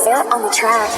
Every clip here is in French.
Sir on the track.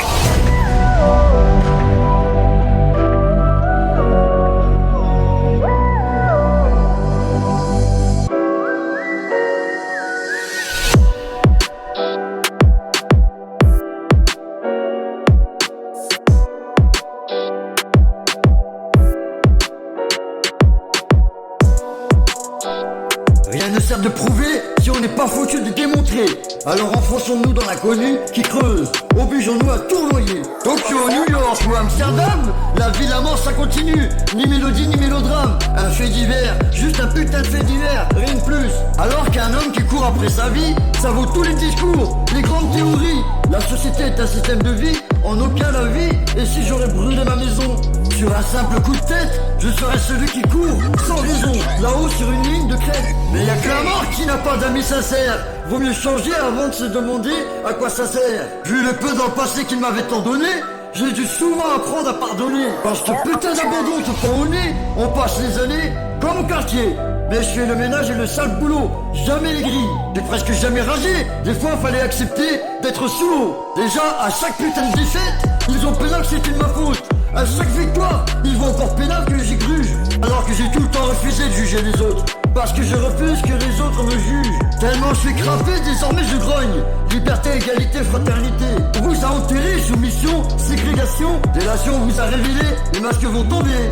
Rien ne sert de prouver si on n'est pas foutu de démontrer. Alors enfonçons-nous dans l'inconnu qui creuse. Obligeons-nous à tournoyer. Tokyo, New York ou Amsterdam, la vie, la mort, ça continue. Ni mélodie, ni mélodrame. Un fait divers, juste un putain de fait divers, rien de plus. Alors qu'un homme qui court après sa vie, ça vaut tous les discours, les grandes théories. La société est un système de vie, en aucun la vie. Et si j'aurais brûlé ma maison sur un simple coup de tête, je serais celui qui court sans raison, là-haut sur une ligne de crête. Mais y'a que la mort qui n'a pas d'amis sincères. Vaut mieux changer avant de se demander à quoi ça sert. Vu le peu dans le passé qu'il m'avait tant donné, j'ai dû souvent apprendre à pardonner. Parce que putain d'abandon te prend au nez, on passe les années comme au quartier. Mais je fais le ménage et le sale boulot, jamais les grilles. J'ai presque jamais ragé, des fois fallait accepter d'être sous l'eau. Déjà, à chaque putain de défaite, ils ont pénal que c'était de ma faute. À chaque victoire, ils vont encore pénal que j'y gruge. Alors que j'ai tout le temps refusé de juger les autres. Parce que je refuse que les autres me jugent. Tellement je suis crapé, désormais je grogne. Liberté, égalité, fraternité. On vous a enterré, soumission, ségrégation. Délation vous a révélé, les masques vont tomber.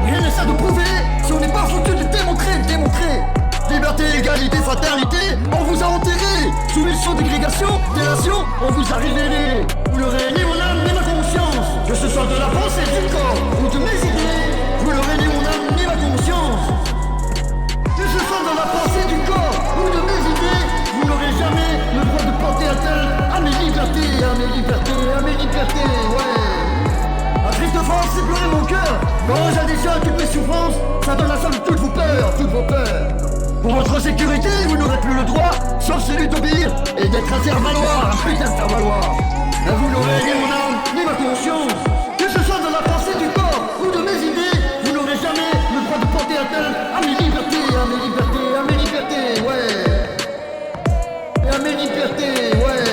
Rien n'est ça de prouver, si on n'est pas foutu de démontrer. Liberté, égalité, fraternité, on vous a enterré. Soumission, dégrégation, délation, on vous a révélé. Vous l'aurez ni mon âme ni ma conscience. Que ce soit de la pensée, du corps ou de mes idées. Vous l'aurez ni mon âme ni ma conscience. Que ce soit dans la pensée du corps ou de mes idées. Vous n'aurez jamais le droit de porter atteinte à mes libertés, à mes libertés, ouais. À triste France, c'est pleurer mon cœur. Quand j'additionne toutes mes souffrances, ça donne la somme de toutes vos peurs. Pour votre sécurité, vous n'aurez plus le droit, sauf celui d'obéir et d'être un faire-valoir, un putain de faire-valoir. Là, vous n'aurez ni mon âme, ni ma conscience. Que ce soit dans la pensée du corps ou de mes idées, vous n'aurez jamais le droit de porter atteinte à mes libertés, ouais. Et à mes libertés, ouais.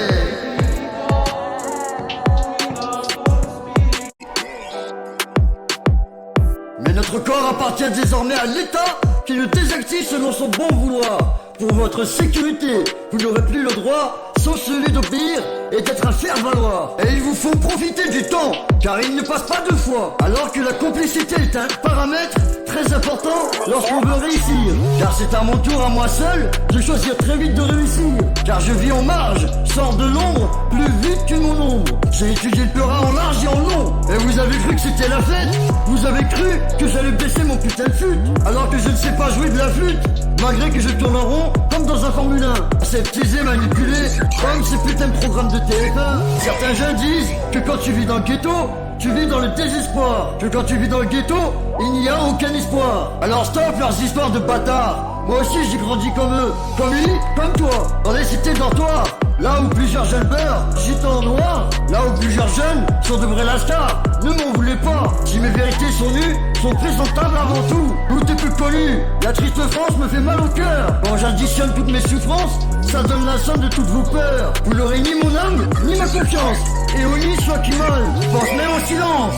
Mais notre corps appartient désormais à l'État qui le désactive selon son bon vouloir. Pour votre sécurité, vous n'aurez plus le droit, sauf celui d'obéir et d'être un faire-valoir. Et il vous faut profiter du temps, car il ne passe pas deux fois. Alors que la complicité est un paramètre très important lorsqu'on veut réussir. Car c'est à mon tour, à moi seul, de choisir très vite de réussir. Car je vis en marge, sors de l'ombre, plus vite que mon ombre. J'ai étudié le Torah en large et en long. Et vous avez cru que c'était la fête. Vous avez cru que j'allais baisser mon putain de flûte. Alors que je ne sais pas jouer de la flûte. Malgré que je tourne en rond, comme dans un Formule 1. Aseptisé, manipulé, comme ces putains de programmes de TF1. Certains jeunes disent que quand tu vis dans le ghetto, tu vis dans le désespoir. Que quand tu vis dans le ghetto, il n'y a aucun espoir. Alors stop leurs histoires de bâtards. Moi aussi j'ai grandi comme eux, comme lui, comme toi. Dans les cités dortoirs, là où plusieurs jeunes beurrent, gitans noirs. Là où plusieurs jeunes sont de vrais lascars. Ne m'en voulez pas, si mes vérités sont nues, sont présentables avant tout. Tout est plus connu, la triste France me fait mal au cœur. Quand j'additionne toutes mes souffrances, ça donne la somme de toutes vos peurs. Vous n'aurez ni mon âme, ni ma confiance. Et au lit, soit qui mal, pense même en silence.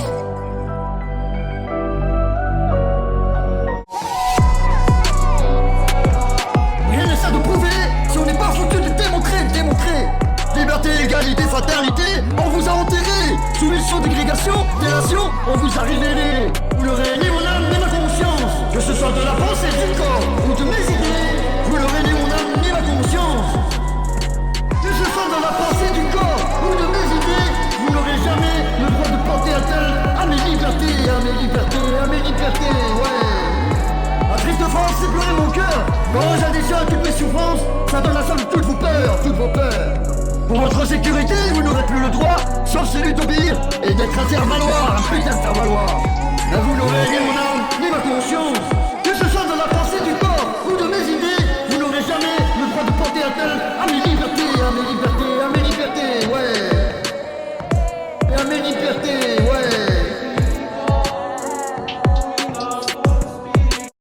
Rien n'est ça de prouver, si on n'est pas foutu de démontrer. Liberté, égalité, fraternité, on vous a enterré. Soumission, dégrégation, délation, on vous a révélé. Vous n'aurez ni mon âme, ni ma conscience. Que ce soit de la pensée, du corps ou de mes idées. Vous n'aurez ni mon âme, ni ma conscience. Que ce soit dans la pensée du corps ou de mes idées, vous n'aurez jamais le droit de porter atteinte à mes libertés, ouais. À triste France, c'est pleurer mon cœur. Quand j'additionne toutes mes souffrances, ça donne la somme de toutes vos peurs. Pour votre sécurité, vous n'aurez plus le droit, sauf celui d'obéir et d'être un faire-valoir, un putain de faire-valoir. Là, vous n'aurez ni mon âme, ni ma conscience.